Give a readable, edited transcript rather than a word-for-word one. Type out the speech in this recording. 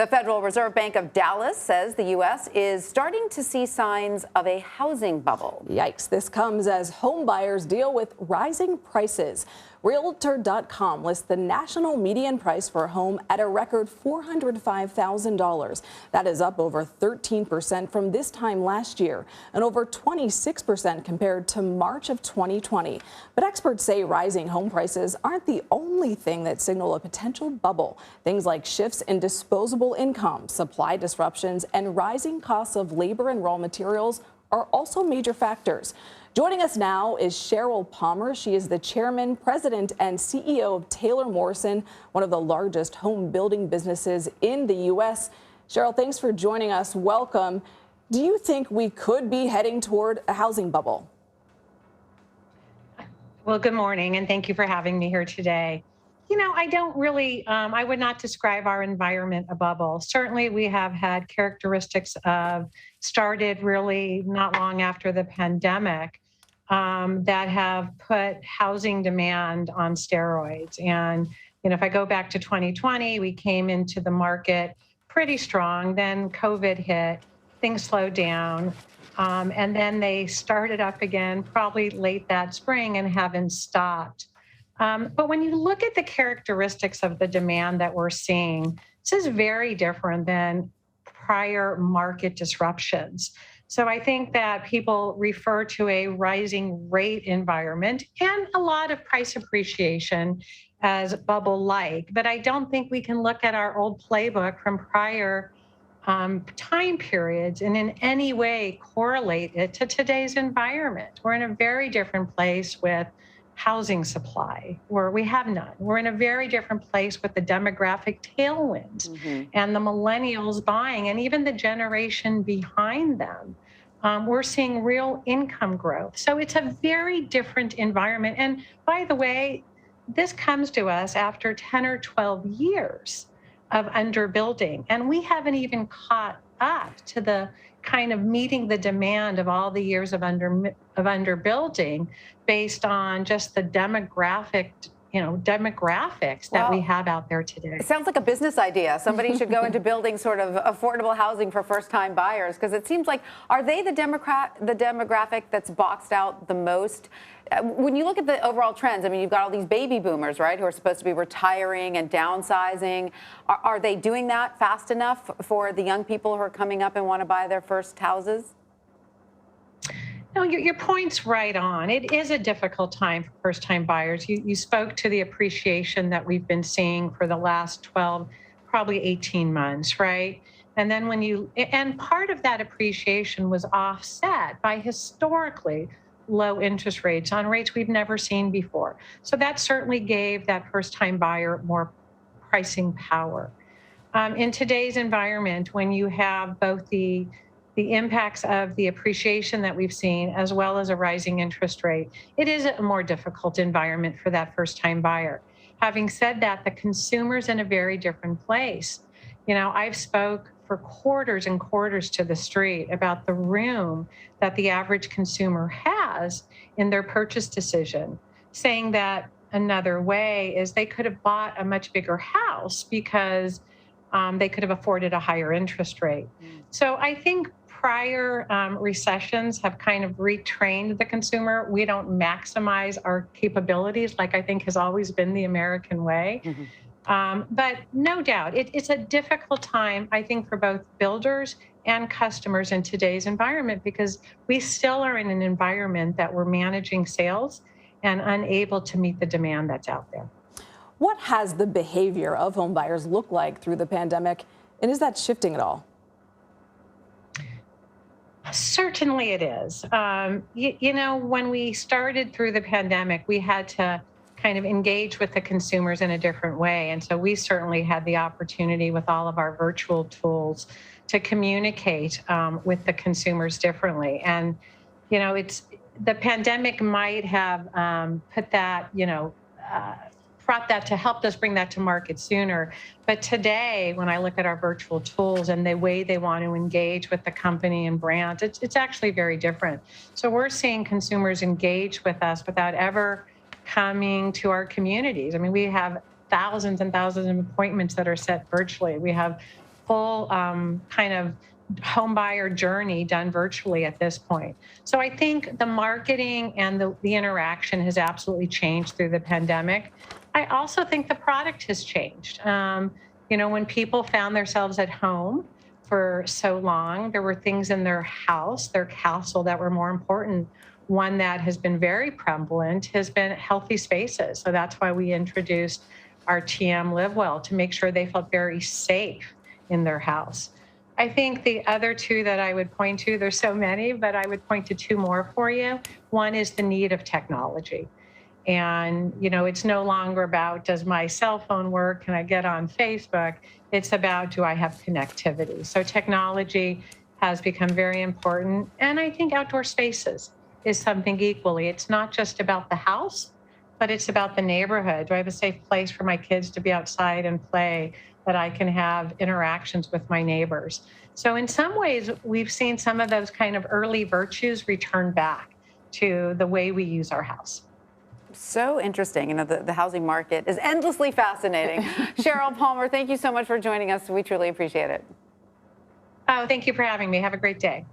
The Federal Reserve Bank of Dallas says the U.S. is starting to see signs of a housing bubble. Yikes. This comes as home buyers deal with rising prices. Realtor.com lists the national median price for a home at a record $405,000. That is up over 13% from this time last year and over 26% compared to March of 2020. But experts say rising home prices aren't the only thing that signal a potential bubble. Things like shifts in disposable income, supply disruptions, and rising costs of labor and raw materials are also major factors. Joining us now is Sheryl Palmer. She is the chairman, president, and CEO of Taylor Morrison, one of the largest home building businesses in the U.S. Sheryl, thanks for joining us. Welcome. Do you think we could be heading toward a housing bubble? Well, good morning, and thank you for having me here today. You know, I don't really, I would not describe our environment a bubble. Certainly, we have had characteristics of started really not long after the pandemic that have put housing demand on steroids. And, you know, if I go back to 2020, we came into the market pretty strong. Then COVID hit, things slowed down. And then they started up again, probably late that spring and haven't stopped. But when you look at the characteristics of the demand that we're seeing, this is very different than prior market disruptions. So I think that people refer to a rising rate environment and a lot of price appreciation as bubble-like. But I don't think we can look at our old playbook from prior time periods and in any way correlate it to today's environment. We're in a very different place with housing supply, where we have none. We're in a very different place with the demographic tailwinds and the millennials buying, and even the generation behind them. We're seeing real income growth. So it's a very different environment. And by the way, this comes to us after 10 or 12 years of underbuilding, and we haven't even caught up to the kind of meeting the demand of all the years of underbuilding based on just the demographics that we have out there today. It sounds like a business idea. Somebody should go into building sort of affordable housing for first-time buyers, because it seems like, are they the demographic that's boxed out the most? When you look at the overall trends, I mean, you've got all these baby boomers, right, who are supposed to be retiring and downsizing. Are they doing that fast enough for the young people who are coming up and want to buy their first houses? No, your point's right on. It is a difficult time for first-time buyers. You spoke to the appreciation that we've been seeing for the last 12, probably 18 months, right? And then and part of that appreciation was offset by historically low interest rates on rates we've never seen before. So that certainly gave that first-time buyer more pricing power. In today's environment, when you have both the impacts of the appreciation that we've seen, as well as a rising interest rate, it is a more difficult environment for that first-time buyer. Having said that, the consumer's in a very different place. You know, I've spoke for quarters and quarters to the street about the room that the average consumer has in their purchase decision, saying that another way is they could have bought a much bigger house because they could have afforded a higher interest rate. So I think prior recessions have kind of retrained the consumer. We don't maximize our capabilities, like I think has always been the American way. But no doubt, it's a difficult time, I think, for both builders and customers in today's environment, because we still are in an environment that we're managing sales and unable to meet the demand that's out there. What has the behavior of home buyers looked like through the pandemic, and is that shifting at all? Certainly it is. You know, when we started through the pandemic, we had to kind of engage with the consumers in a different way. And so we certainly had the opportunity with all of our virtual tools to communicate with the consumers differently. And, you know, the pandemic might have put that, brought that to help us bring that to market sooner. But today, when I look at our virtual tools and the way they want to engage with the company and brand, it's actually very different. So we're seeing consumers engage with us without ever coming to our communities. I mean, we have thousands and thousands of appointments that are set virtually. We have full kind of home buyer journey done virtually at this point. So I think the marketing and the interaction has absolutely changed through the pandemic. I also think the product has changed. When people found themselves at home for so long, there were things in their house, their castle, that were more important. One that has been very prevalent has been healthy spaces. So that's why we introduced our TM Live Well, to make sure they felt very safe in their house. I think the other two that I would point to, there's so many, but I would point to two more for you. One is the need of technology. And, it's no longer about, does my cell phone work? Can I get on Facebook? It's about, do I have connectivity? So technology has become very important. And I think outdoor spaces is something equally. It's not just about the house, but it's about the neighborhood. Do I have a safe place for my kids to be outside and play, that I can have interactions with my neighbors? So in some ways, we've seen some of those kind of early virtues return back to the way we use our house. So interesting. The housing market is endlessly fascinating. Sheryl Palmer, thank you so much for joining us. We truly appreciate it. Oh, thank you for having me. Have a great day.